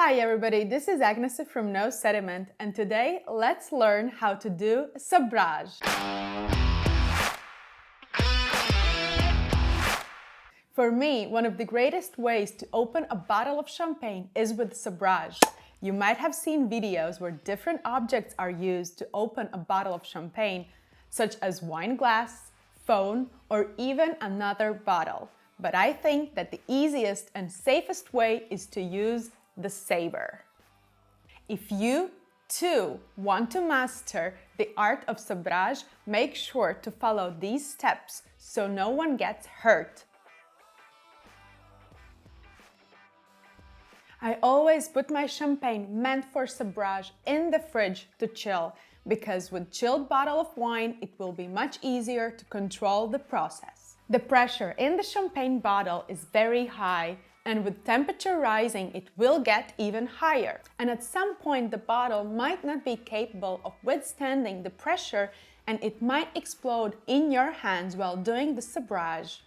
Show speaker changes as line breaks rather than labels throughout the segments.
Hi everybody, this is Agnes from No Sediment, and today let's learn how to do sabrage. For me, one of the greatest ways to open a bottle of champagne is with sabrage. You might have seen videos where different objects are used to open a bottle of champagne, such as wine glass, phone, or even another bottle. But I think that the easiest and safest way is to use the Sabre. If you too want to master the art of sabrage, make sure to follow these steps so no one gets hurt. I always put my champagne meant for sabrage in the fridge to chill, because with chilled bottle of wine it will be much easier to control the process. The pressure in the champagne bottle is very high, and with temperature rising it will get even higher. And at some point the bottle might not be capable of withstanding the pressure and it might explode in your hands while doing the sabrage.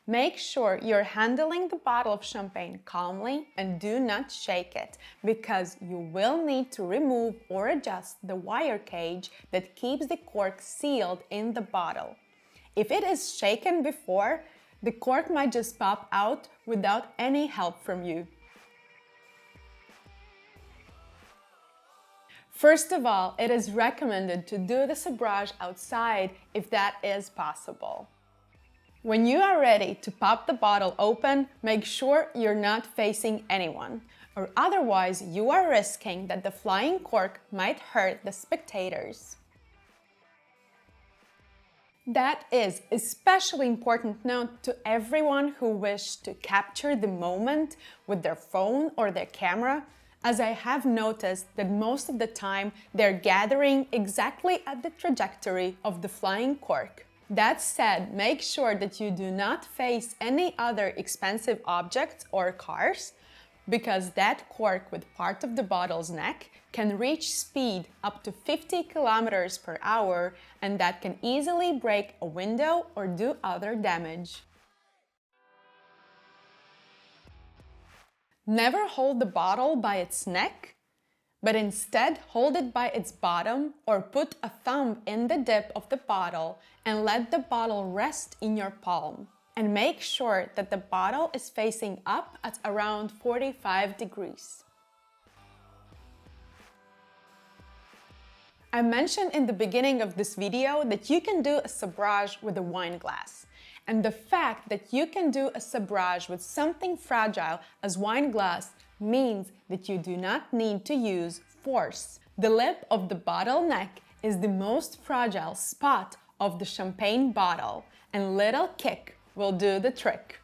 Make sure you're handling the bottle of champagne calmly and do not shake it, because you will need to remove or adjust the wire cage that keeps the cork sealed in the bottle. If it is shaken before, the cork might just pop out without any help from you. First of all, it is recommended to do the sabrage outside if that is possible. When you are ready to pop the bottle open, make sure you're not facing anyone, or otherwise you are risking that the flying cork might hurt the spectators. That is especially important note to everyone who wishes to capture the moment with their phone or their camera, as I have noticed that most of the time they're gathering exactly at the trajectory of the flying cork. That said, make sure that you do not face any other expensive objects or cars, because that cork with part of the bottle's neck can reach speed up to 50 kilometers per hour, and that can easily break a window or do other damage. Never hold the bottle by its neck, but instead hold it by its bottom or put a thumb in the dip of the bottle and let the bottle rest in your palm. And make sure that the bottle is facing up at around 45 degrees. I mentioned in the beginning of this video that you can do a sabrage with a wine glass. And the fact that you can do a sabrage with something fragile as wine glass means that you do not need to use force. The lip of the bottle neck is the most fragile spot of the champagne bottle, and little kick will do the trick.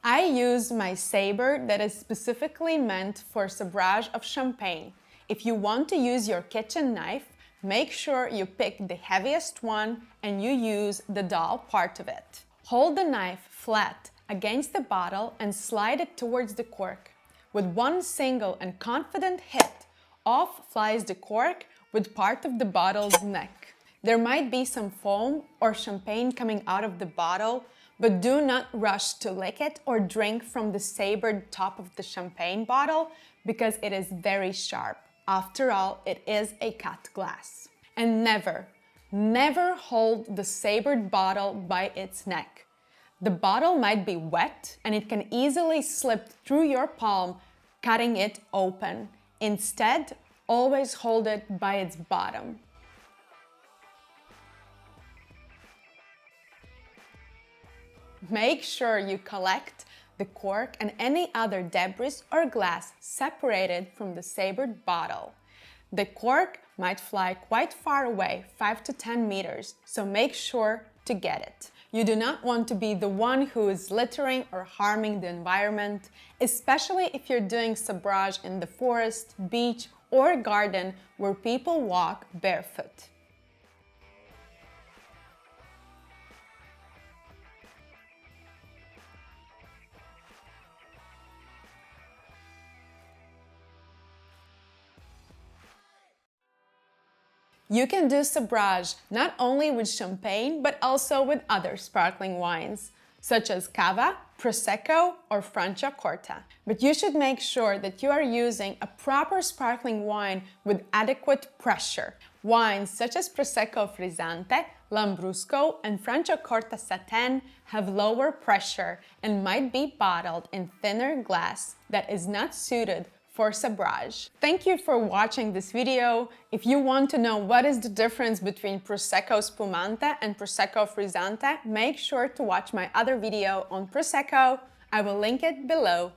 I use my Sabre that is specifically meant for sabrage of champagne. If you want to use your kitchen knife, make sure you pick the heaviest one and you use the dull part of it. Hold the knife flat against the bottle and slide it towards the cork. With one single and confident hit, off flies the cork with part of the bottle's neck. There might be some foam or champagne coming out of the bottle, but do not rush to lick it or drink from the sabered top of the champagne bottle, because it is very sharp. After all, it is a cut glass. And never hold the sabered bottle by its neck. The bottle might be wet and it can easily slip through your palm, cutting it open. Instead, always hold it by its bottom. Make sure you collect the cork and any other debris or glass separated from the sabered bottle. The cork might fly quite far away, 5 to 10 meters, so make sure to get it. You do not want to be the one who is littering or harming the environment, especially if you're doing sabrage in the forest, beach, or garden where people walk barefoot. You can do Sabrage not only with champagne, but also with other sparkling wines, such as Cava, Prosecco, or Franciacorta. But you should make sure that you are using a proper sparkling wine with adequate pressure. Wines such as Prosecco Frizzante, Lambrusco, and Franciacorta Satin have lower pressure and might be bottled in thinner glass that is not suited for Sabrage. Thank you for watching this video. If you want to know what is the difference between Prosecco Spumante and Prosecco Frizzante, make sure to watch my other video on Prosecco. I will link it below.